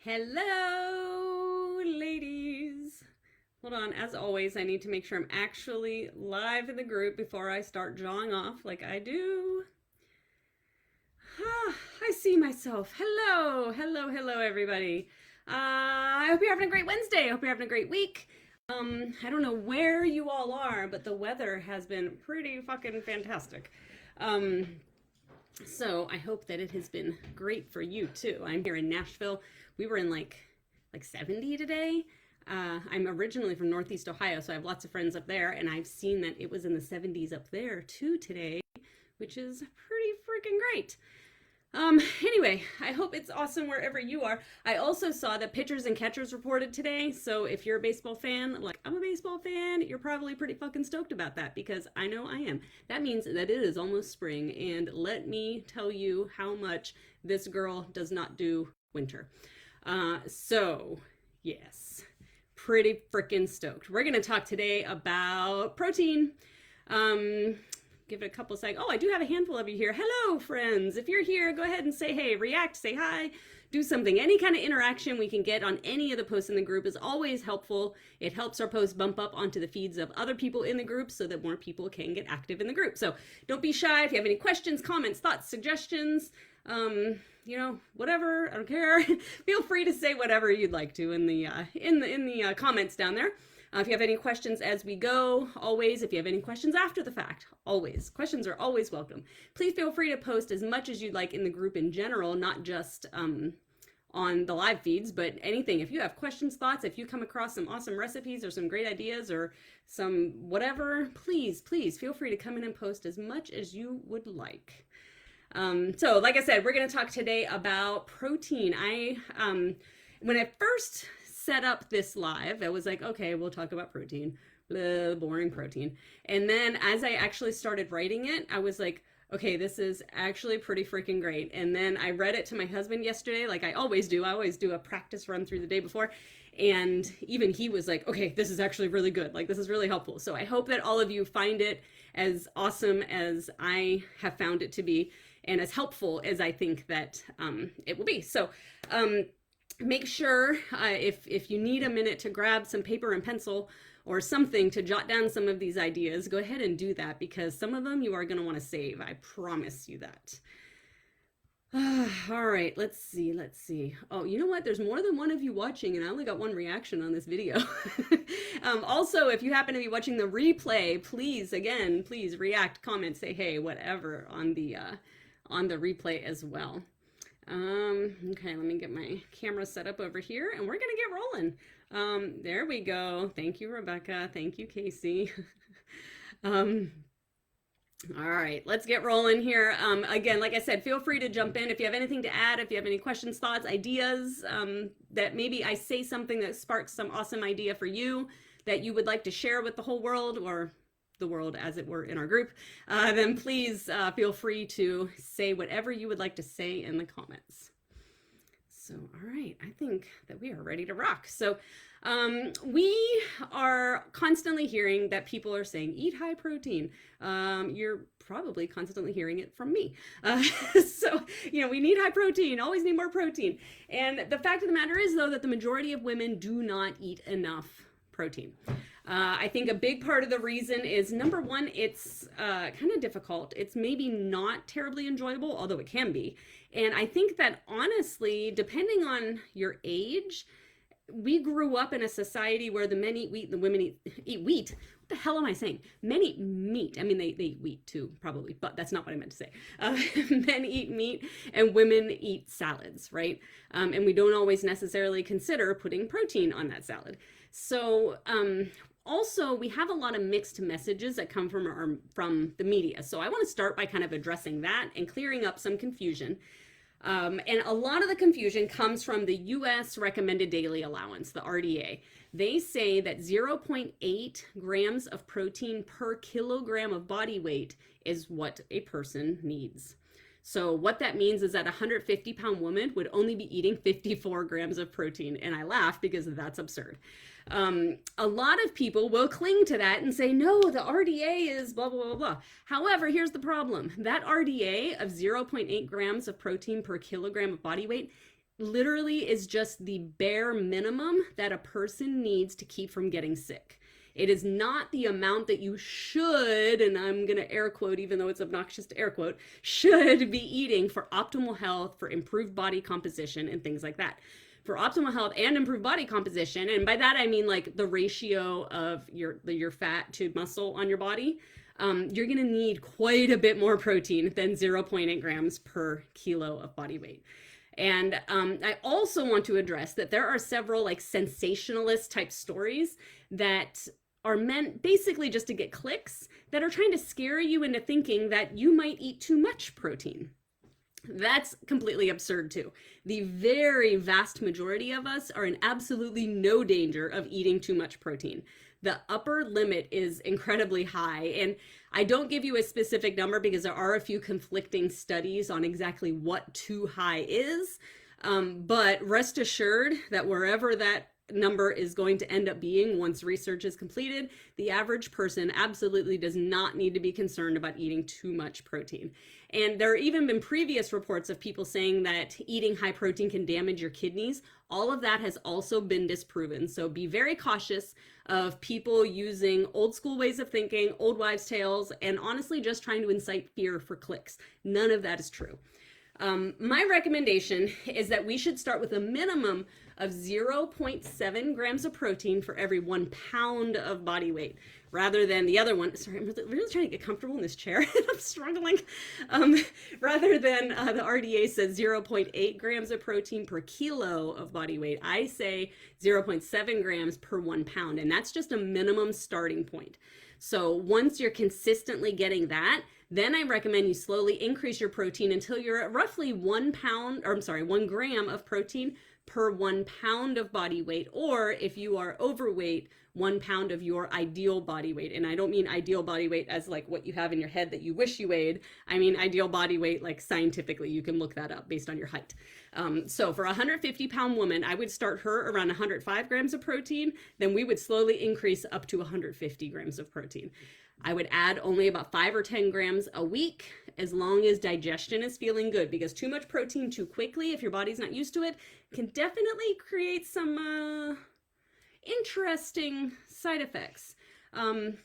Hello, ladies. Hold on, as always, I need to make sure I'm actually live in the group before I start jawing off like I do. I see myself. Hello, everybody. I hope you're having a great Wednesday. I hope you're having a great week. I don't know where you all are, but the weather has been pretty fucking fantastic. Um, so I hope that it has been great for you too. I'm here in Nashville. We were in like 70 today. I'm originally from Northeast Ohio, so I have lots of friends up there, and I've seen that it was in the 70s up there too today, which is pretty freaking great. Anyway, I hope it's awesome wherever you are. I also saw that pitchers and catchers reported today, so if you're a baseball fan, like I'm a baseball fan, you're probably pretty fucking stoked about that because I know I am. That means that it is almost spring, and let me tell you how much this girl does not do winter. So, yes, pretty freaking stoked. We're going to talk today about protein. Give it a couple seconds. Oh, I do have a handful of you here. Hello, friends. If you're here, go ahead and say hey, react, say hi, do something. Any kind of interaction we can get on any of the posts in the group is always helpful. It helps our posts bump up onto the feeds of other people in the group so that more people can get active in the group. So don't be shy. If you have any questions, comments, thoughts, suggestions, whatever, I don't care. Feel free to say whatever you'd like to in the comments down there. If you have any questions as we go, always, if you have any questions after the fact, always, questions are always welcome. Please feel free to post as much as you'd like in the group in general, not just on the live feeds, but anything. If you have questions, thoughts, if you come across some awesome recipes or some great ideas or some whatever, please feel free to come in and post as much as you would like. So like I said, we're going to talk today about protein. When I first set up this live, I was like, okay, we'll talk about protein, blah, boring protein. And then as I actually started writing it, I was like, okay, this is actually pretty freaking great. And then I read it to my husband yesterday, like I always do. I always do a practice run through the day before. And even he was like, okay, this is actually really good. Like, this is really helpful. So I hope that all of you find it as awesome as I have found it to be and as helpful as I think that it will be. So make sure if you need a minute to grab some paper and pencil or something to jot down some of these ideas, go ahead and do that because some of them you are going to want to save. I promise you that. All right, let's see. Oh, you know what? There's more than one of you watching and I only got one reaction on this video. Also, if you happen to be watching the replay, please react, comment, say hey, whatever on the replay as well. Okay, let me get my camera set up over here and we're gonna get rolling. There we go. Thank you, Rebecca. Thank you, Casey. All right, let's get rolling here. Again, like I said, feel free to jump in if you have anything to add, if you have any questions, thoughts, ideas, that maybe I say something that sparks some awesome idea for you that you would like to share with the whole world or the world as it were in our group, then please feel free to say whatever you would like to say in the comments. So, all right, I think that we are ready to rock. So we are constantly hearing that people are saying, eat high protein. You're probably constantly hearing it from me. So, we need high protein, always need more protein. And the fact of the matter is, though, that the majority of women do not eat enough protein. I think a big part of the reason is, number one, it's kind of difficult. It's maybe not terribly enjoyable, although it can be. And I think that honestly, depending on your age, we grew up in a society where the men eat wheat and the women eat wheat. What the hell am I saying? Men eat meat. I mean, they eat wheat too, probably, but that's not what I meant to say. Men eat meat and women eat salads, right? And we don't always necessarily consider putting protein on that salad. So also, we have a lot of mixed messages that come from the media. So I want to start by kind of addressing that and clearing up some confusion. And a lot of the confusion comes from the U.S. Recommended Daily Allowance, the RDA. They say that 0.8 grams of protein per kilogram of body weight is what a person needs. So what that means is that a 150-pound woman would only be eating 54 grams of protein. And I laugh because that's absurd. A lot of people will cling to that and say, no, the RDA is blah, blah, blah, blah. However, here's the problem. That RDA of 0.8 grams of protein per kilogram of body weight literally is just the bare minimum that a person needs to keep from getting sick. It is not the amount that you should, and I'm going to air quote, even though it's obnoxious to air quote, should be eating for optimal health, for improved body composition, and things like that. For optimal health and improved body composition, and by that I mean like the ratio of your fat to muscle on your body, you're going to need quite a bit more protein than 0.8 grams per kilo of body weight. And I also want to address that there are several like sensationalist type stories that are meant basically just to get clicks, that are trying to scare you into thinking that you might eat too much protein. That's completely absurd too. The very vast majority of us are in absolutely no danger of eating too much protein. The upper limit is incredibly high, and I don't give you a specific number because there are a few conflicting studies on exactly what too high is, but rest assured that wherever that number is going to end up being once research is completed, the average person absolutely does not need to be concerned about eating too much protein. And there have even been previous reports of people saying that eating high protein can damage your kidneys. All of that has also been disproven. So be very cautious of people using old school ways of thinking, old wives' tales, and honestly just trying to incite fear for clicks. None of that is true. My recommendation is that we should start with a minimum of 0.7 grams of protein for every 1 pound of body weight, rather than the other one. Sorry, I'm really trying to get comfortable in this chair and I'm struggling. Rather than the RDA says 0.8 grams of protein per kilo of body weight, I say 0.7 grams per 1 pound, and that's just a minimum starting point. So once you're consistently getting that, then I recommend you slowly increase your protein until you're at roughly 1 gram of protein per 1 pound of body weight, or if you are overweight, 1 pound of your ideal body weight. And I don't mean ideal body weight as like what you have in your head that you wish you weighed. I mean ideal body weight like scientifically. You can look that up based on your height. So for a 150-pound woman, I would start her around 105 grams of protein. Then we would slowly increase up to 150 grams of protein. I would add only about 5 or 10 grams a week, as long as digestion is feeling good, because too much protein too quickly, if your body's not used to it, can definitely create some interesting side effects,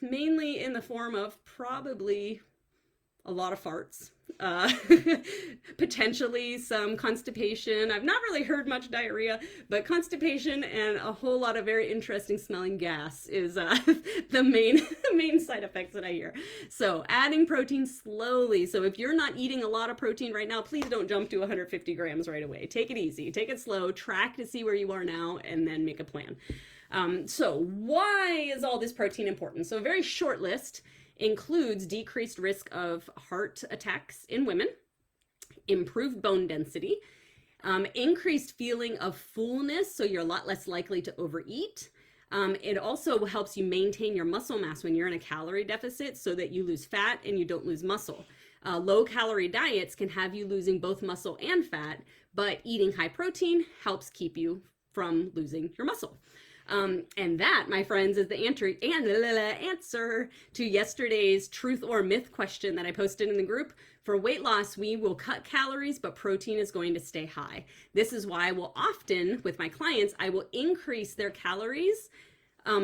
mainly in the form of probably a lot of farts, potentially some constipation. I've not really heard much diarrhea, but constipation and a whole lot of very interesting smelling gas is the main side effects that I hear. So adding protein slowly. So if you're not eating a lot of protein right now, please don't jump to 150 grams right away. Take it easy, take it slow, track to see where you are now, and then make a plan. So why is all this protein important? So a very short list includes decreased risk of heart attacks in women, improved bone density, increased feeling of fullness, so you're a lot less likely to overeat. It also helps you maintain your muscle mass when you're in a calorie deficit so that you lose fat and you don't lose muscle. Low calorie diets can have you losing both muscle and fat, but eating high protein helps keep you from losing your muscle. And that, my friends, is the answer to yesterday's truth or myth question that I posted in the group. For weight loss, we will cut calories, but protein is going to stay high. This is why I will often, with my clients, I will increase their calories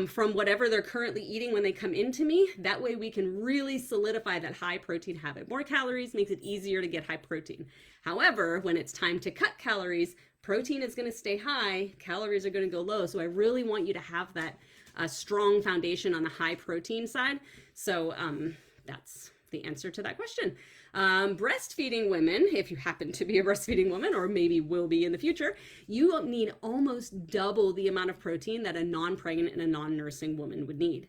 from whatever they're currently eating when they come into me. That way we can really solidify that high protein habit. More calories makes it easier to get high protein. However, when it's time to cut calories, protein is going to stay high, calories are going to go low. So I really want you to have that strong foundation on the high protein side. So that's the answer to that question. Breastfeeding women, if you happen to be a breastfeeding woman, or maybe will be in the future, you need almost double the amount of protein that a non-pregnant and a non-nursing woman would need.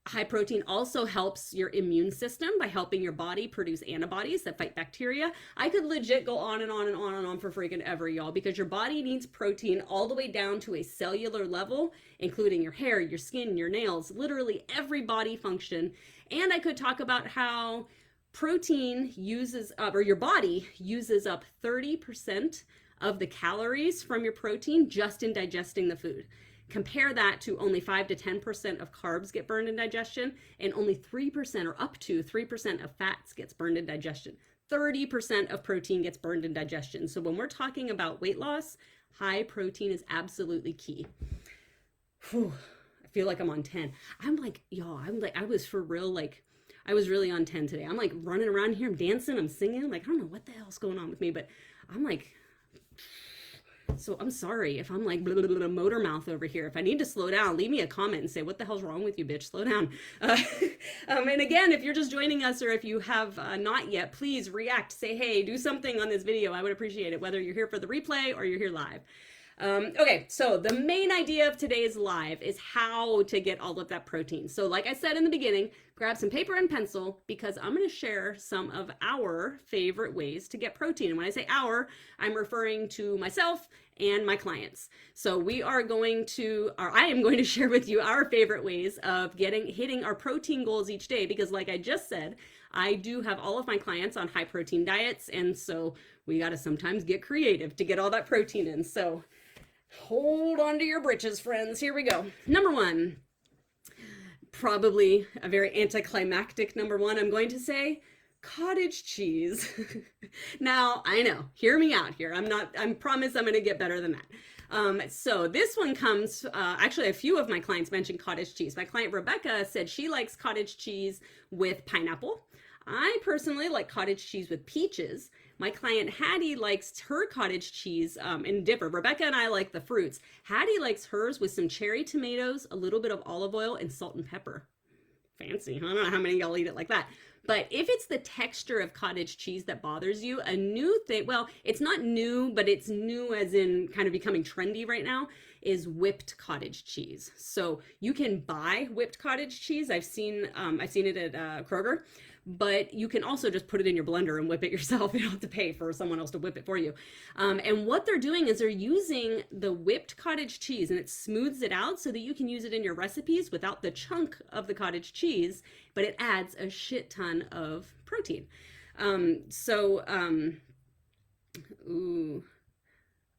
High protein also helps your immune system by helping your body produce antibodies that fight bacteria. I could legit go on and on and on and on for freaking ever, y'all, because your body needs protein all the way down to a cellular level, including your hair, your skin, your nails, literally every body function. And I could talk about how protein uses up, or your body uses up 30% of the calories from your protein just in digesting the food. Compare that to only 5 to 10% of carbs get burned in digestion, and only 3% or up to 3% of fats gets burned in digestion. 30% of protein gets burned in digestion. So when we're talking about weight loss, high protein is absolutely key. Whew, I feel like I'm on 10. I'm like, y'all, I was for real, like, I was really on 10 today. I'm like running around here, I'm dancing, I'm singing. I'm like, I don't know what the hell's going on with me, but I'm like, so I'm sorry if I'm like blah, blah, blah, motor mouth over here. If I need to slow down, leave me a comment and say, what the hell's wrong with you, bitch? Slow down. And again, if you're just joining us or if you have not yet, please react, say, hey, do something on this video. I would appreciate it, whether you're here for the replay or you're here live. Okay, so the main idea of today's live is how to get all of that protein. So like I said in the beginning, grab some paper and pencil because I'm going to share some of our favorite ways to get protein. And when I say our, I'm referring to myself and my clients. So we are going to, or I am going to share with you our favorite ways of hitting our protein goals each day because like I just said, I do have all of my clients on high protein diets. And so we got to sometimes get creative to get all that protein in. So hold on to your britches, friends. Here we go. Number one, probably a very anticlimactic number one, I'm going to say cottage cheese. Now, I know, hear me out here. I promise I'm going to get better than that. So this one comes, actually a few of my clients mentioned cottage cheese. My client Rebecca said she likes cottage cheese with pineapple. I personally like cottage cheese with peaches. My client Hattie likes her cottage cheese in dipper. Rebecca and I like the fruits. Hattie likes hers with some cherry tomatoes, a little bit of olive oil, and salt and pepper. Fancy. I don't know how many of y'all eat it like that. But if it's the texture of cottage cheese that bothers you, a new thing, well, it's not new, but it's new as in kind of becoming trendy right now, is whipped cottage cheese. So you can buy whipped cottage cheese. I've seen it at Kroger. But you can also just put it in your blender and whip it yourself. You don't have to pay for someone else to whip it for you. And what they're doing is they're using the whipped cottage cheese and it smooths it out so that you can use it in your recipes without the chunk of the cottage cheese, but it adds a shit ton of protein.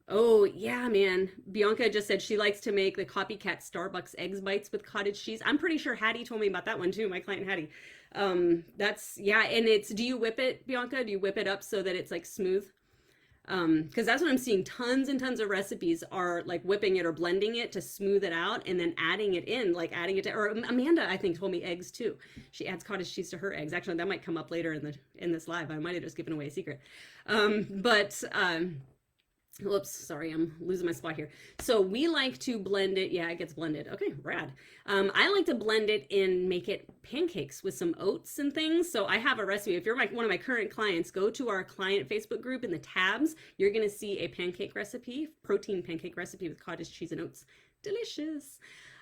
Oh, yeah, man. Bianca just said she likes to make the copycat Starbucks eggs bites with cottage cheese. I'm pretty sure Hattie told me about that one too, my client Hattie. Yeah, and do you whip it, Bianca? Do you whip it up so that it's like smooth? Because that's what I'm seeing. Tons and tons of recipes are like whipping it or blending it to smooth it out and then adding it in, like adding it to, or Amanda, I think, told me eggs too. She adds cottage cheese to her eggs. Actually, that might come up later in this live. I might have just given away a secret. Whoops, sorry, I'm losing my spot here. So we like to blend it. Yeah, it gets blended. Okay, rad. I like to blend it and make it pancakes with some oats and things. So I have a recipe. If you're one of my current clients, go to our client Facebook group in the tabs. You're going to see a pancake recipe, protein pancake recipe with cottage cheese and oats. Delicious.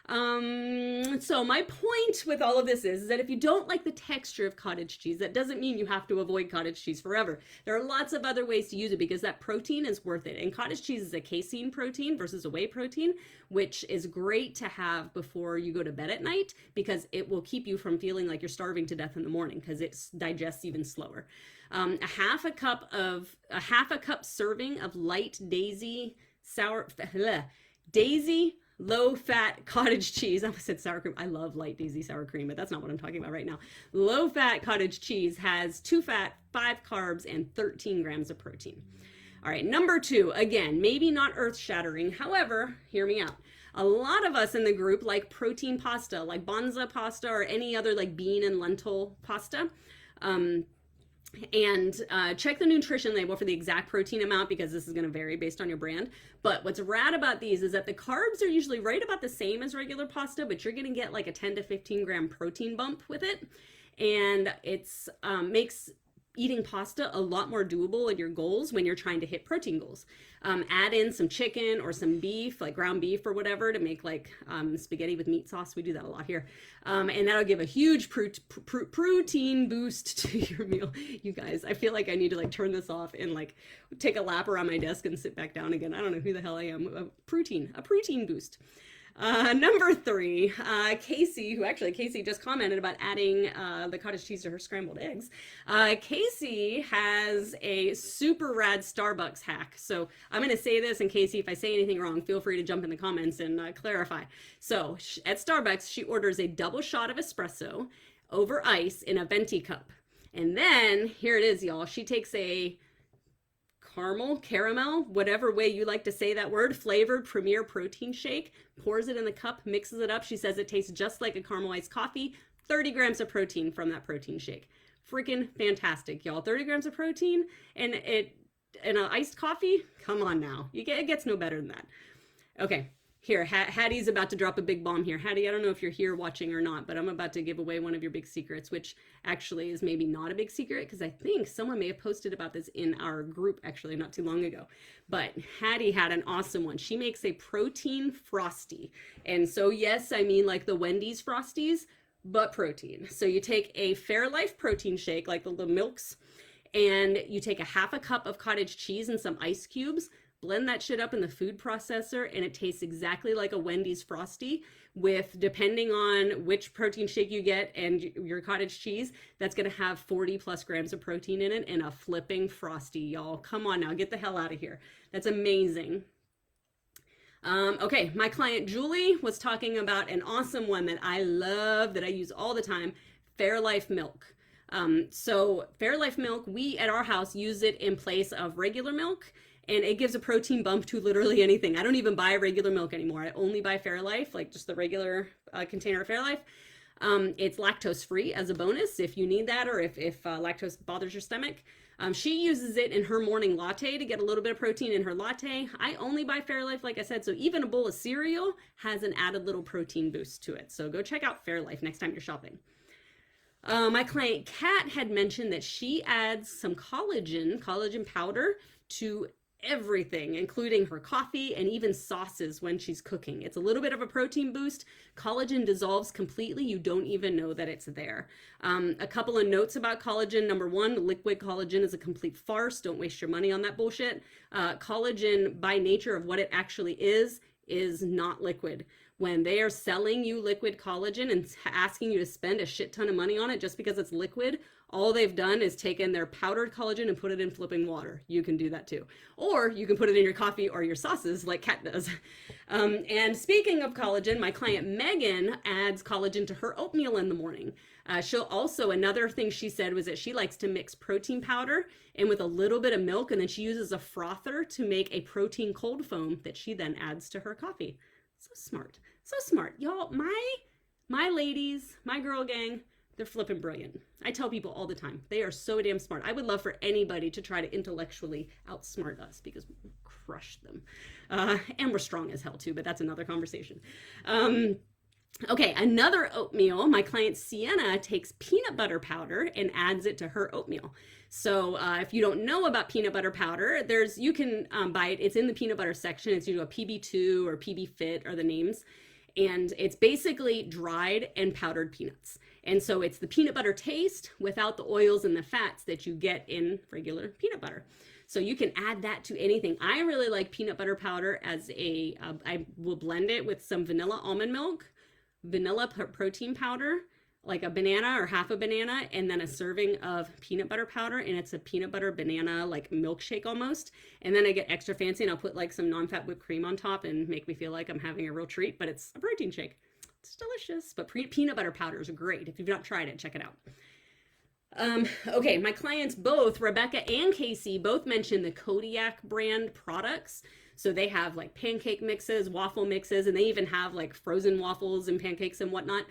So my point with all of this is that if you don't like the texture of cottage cheese, that doesn't mean you have to avoid cottage cheese forever. There are lots of other ways to use it because that protein is worth it. And cottage cheese is a casein protein versus a whey protein, which is great to have before you go to bed at night because it will keep you from feeling like you're starving to death in the morning because it digests even slower. A half a cup serving of light Daisy low-fat cottage cheese. I almost said sour cream. I love light Daisy sour cream, but that's not what I'm talking about right now. Low-fat cottage cheese has 2 fat, 5 carbs, and 13 grams of protein. All right, number 2, again, maybe not earth-shattering. However, hear me out. A lot of us in the group like protein pasta, like Banza pasta or any other like bean and lentil pasta. Check the nutrition label for the exact protein amount because this is going to vary based on your brand. But what's rad about these is that the carbs are usually right about the same as regular pasta, but you're going to get like a 10 to 15 gram protein bump with it. And it's makes eating pasta a lot more doable in your goals when you're trying to hit protein goals. Add in some chicken or some beef, like ground beef or whatever, to make like spaghetti with meat sauce. We do that a lot here. And that'll give a huge protein boost to your meal. You guys, I feel like I need to like turn this off and like take a lap around my desk and sit back down again. I don't know who the hell I am. A protein boost. Number 3, Casey just commented about adding the cottage cheese to her scrambled eggs. Casey has a super rad Starbucks hack. So I'm going to say this, and Casey, if I say anything wrong, feel free to jump in the comments and clarify. So at Starbucks, she orders a double shot of espresso over ice in a venti cup. And then here it is, y'all. She takes a caramel, whatever way you like to say that word, flavored Premier protein shake, pours it in the cup, mixes it up. She says it tastes just like a caramelized coffee. 30 grams of protein from that protein shake. Freaking fantastic, y'all. 30 grams of protein and it in an iced coffee? Come on now. It gets no better than that. Okay, here, Hattie's about to drop a big bomb here. Hattie, I don't know if you're here watching or not, but I'm about to give away one of your big secrets, which actually is maybe not a big secret because I think someone may have posted about this in our group actually not too long ago. But Hattie had an awesome one. She makes a protein frosty. And so yes, I mean like the Wendy's Frosties, but protein. So you take a Fairlife protein shake, like the milks, and you take a half a cup of cottage cheese and some ice cubes, blend that shit up in the food processor, and it tastes exactly like a Wendy's Frosty with, depending on which protein shake you get and your cottage cheese, that's gonna have 40 plus grams of protein in it and a flipping Frosty, y'all. Come on now, get the hell out of here. That's amazing. Okay, my client Julie was talking about an awesome one that I love, that I use all the time, Fairlife milk. So Fairlife milk, we at our house use it in place of regular milk, and it gives a protein bump to literally anything. I don't even buy regular milk anymore. I only buy Fairlife, like just the regular container of Fairlife. It's lactose free as a bonus if you need that, or if lactose bothers your stomach. She uses it in her morning latte to get a little bit of protein in her latte. I only buy Fairlife, like I said, so even a bowl of cereal has an added little protein boost to it. So go check out Fairlife next time you're shopping. My client Kat had mentioned that she adds some collagen powder to everything, including her coffee and even sauces when she's cooking. It's a little bit of a protein boost. Collagen dissolves completely. You don't even know that it's there. A couple of notes about collagen. Number one, liquid collagen is a complete farce. Don't waste your money on that bullshit. Collagen, by nature of what it actually is not liquid. When they are selling you liquid collagen and asking you to spend a shit ton of money on it just because it's liquid, all they've done is taken their powdered collagen and put it in flipping water. You can do that too. Or you can put it in your coffee or your sauces like Kat does. And speaking of collagen, my client Megan adds collagen to her oatmeal in the morning. She'll also, another thing she said was that she likes to mix protein powder in with a little bit of milk, and then she uses a frother to make a protein cold foam that she then adds to her coffee. So smart. So smart. Y'all, my ladies, my girl gang, they're flipping brilliant. I tell people all the time, they are so damn smart. I would love for anybody to try to intellectually outsmart us because we crush them. And we're strong as hell too, but that's another conversation. Okay, another oatmeal. My client Sienna takes peanut butter powder and adds it to her oatmeal. So if you don't know about peanut butter powder, you can buy it. It's in the peanut butter section. It's usually a PB2 or PB Fit are the names. And it's basically dried and powdered peanuts. And so it's the peanut butter taste without the oils and the fats that you get in regular peanut butter. So you can add that to anything. I really like peanut butter powder as I will blend it with some vanilla almond milk, vanilla protein powder, like a banana or half a banana, and then a serving of peanut butter powder, and it's a peanut butter banana like milkshake almost. And then I get extra fancy and I'll put like some non-fat whipped cream on top and make me feel like I'm having a real treat, but it's a protein shake. It's delicious, but peanut butter powders are great. If you've not tried it, check it out. Okay, my clients both, Rebecca and Casey, both mentioned the Kodiak brand products. So they have like pancake mixes, waffle mixes, and they even have like frozen waffles and pancakes and whatnot.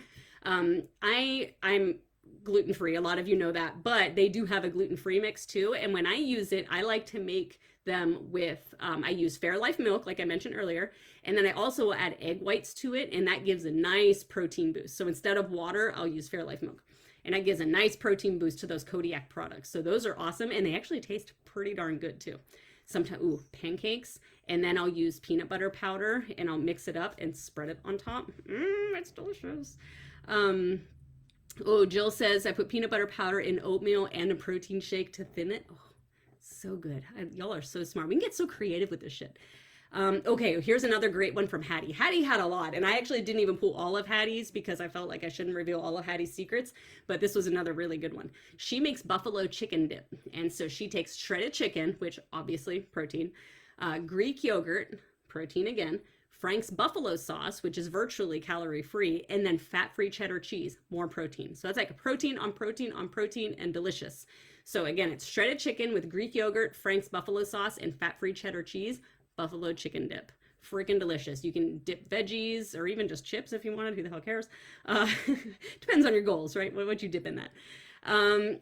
I'm gluten-free, a lot of you know that, but they do have a gluten-free mix too. And when I use it, I like to make them with, I use Fairlife milk, like I mentioned earlier, and then I also will add egg whites to it, and that gives a nice protein boost. So instead of water, I'll use Fairlife milk, and that gives a nice protein boost to those Kodiak products. So those are awesome, and they actually taste pretty darn good too. Sometimes, pancakes, and then I'll use peanut butter powder, and I'll mix it up and spread it on top. It's delicious. Jill says, I put peanut butter powder in oatmeal and a protein shake to thin it. Oh, so good. Y'all are so smart. We can get so creative with this shit. Okay, here's another great one from Hattie. Hattie had a lot, and I actually didn't even pull all of Hattie's because I felt like I shouldn't reveal all of Hattie's secrets, but this was another really good one. She makes buffalo chicken dip, and so she takes shredded chicken, which obviously protein, Greek yogurt, protein again, Frank's buffalo sauce, which is virtually calorie free, and then fat-free cheddar cheese, more protein. So that's like a protein on protein on protein and delicious. So again, it's shredded chicken with Greek yogurt, Frank's buffalo sauce, and fat-free cheddar cheese, buffalo chicken dip. Freaking delicious. You can dip veggies or even just chips if you wanted. Who the hell cares? Depends on your goals, right? What you dip in that?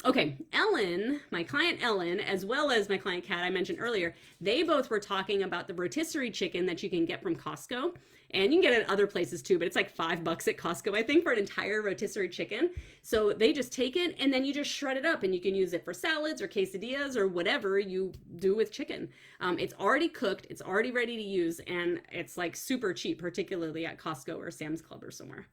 Okay, Ellen, my client Ellen, as well as my client Kat I mentioned earlier, they both were talking about the rotisserie chicken that you can get from Costco. And you can get it at other places too, but it's like $5 at Costco, I think, for an entire rotisserie chicken. So they just take it and then you just shred it up and you can use it for salads or quesadillas or whatever you do with chicken. It's already cooked, it's already ready to use, and it's like super cheap, particularly at Costco or Sam's Club or somewhere.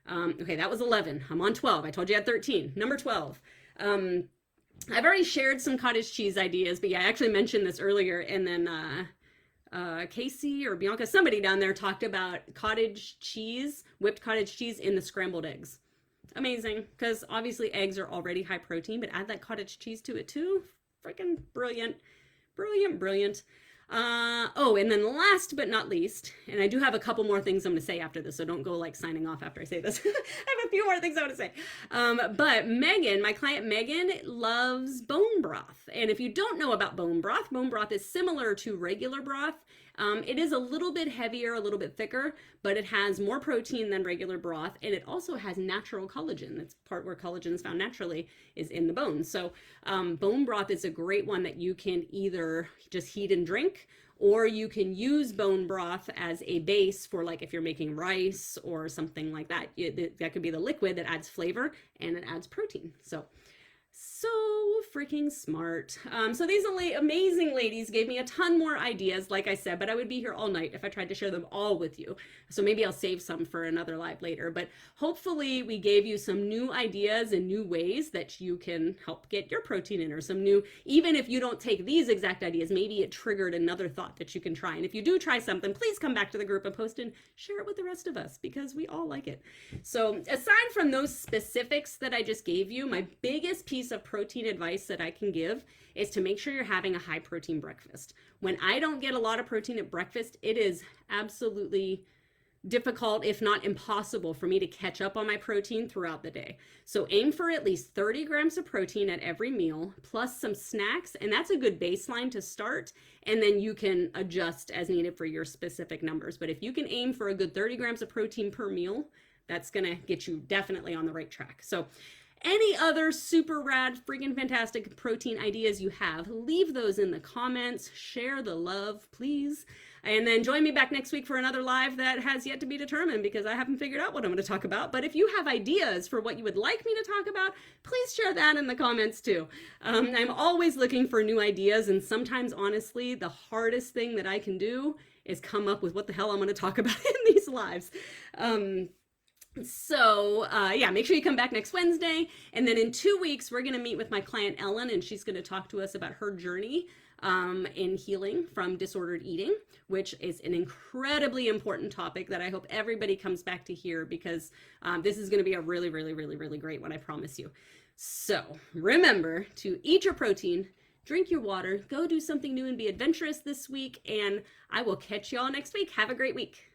Okay, that was 11. I'm on 12. I told you I had 13. Number 12. I've already shared some cottage cheese ideas, but yeah, I actually mentioned this earlier, and then Casey or Bianca, somebody down there talked about cottage cheese, whipped cottage cheese in the scrambled eggs. Amazing, because obviously eggs are already high protein, but add that cottage cheese to it too. Freaking brilliant. Brilliant, brilliant. Oh, and then last but not least, and I do have a couple more things I'm going to say after this, so don't go like signing off after I say this. I have a few more things I want to say. But Megan, my client Megan, loves bone broth. And if you don't know about bone broth is similar to regular broth. It is a little bit heavier, a little bit thicker, but it has more protein than regular broth, and it also has natural collagen. That's part where collagen is found naturally, is in the bones. So bone broth is a great one that you can either just heat and drink, or you can use bone broth as a base for, like, if you're making rice or something like that. That could be the liquid that adds flavor and it adds protein. So freaking smart. So these amazing ladies gave me a ton more ideas, like I said, but I would be here all night if I tried to share them all with you. So maybe I'll save some for another live later, but hopefully we gave you some new ideas and new ways that you can help get your protein in, or some new, even if you don't take these exact ideas, maybe it triggered another thought that you can try. And if you do try something, please come back to the group and post and share it with the rest of us, because we all like it. So aside from those specifics that I just gave you, my biggest piece of protein advice that I can give is to make sure you're having a high protein breakfast. When I don't get a lot of protein at breakfast, it is absolutely difficult, if not impossible, for me to catch up on my protein throughout the day. So aim for at least 30 grams of protein at every meal, plus some snacks, and that's a good baseline to start, and then you can adjust as needed for your specific numbers. But if you can aim for a good 30 grams of protein per meal, that's gonna get you definitely on the right track. So any other super rad, freaking fantastic protein ideas you have, leave those in the comments. Share the love, please. And then join me back next week for another live that has yet to be determined, because I haven't figured out what I'm going to talk about. But if you have ideas for what you would like me to talk about, please share that in the comments too. I'm always looking for new ideas, and sometimes, honestly, the hardest thing that I can do is come up with what the hell I'm going to talk about in these lives. So yeah, make sure you come back next Wednesday. And then in 2 weeks, we're going to meet with my client Ellen, and she's going to talk to us about her journey in healing from disordered eating, which is an incredibly important topic that I hope everybody comes back to hear, because this is going to be a really, really, really, really great one, I promise you. So remember to eat your protein, drink your water, go do something new and be adventurous this week, and I will catch y'all next week. Have a great week.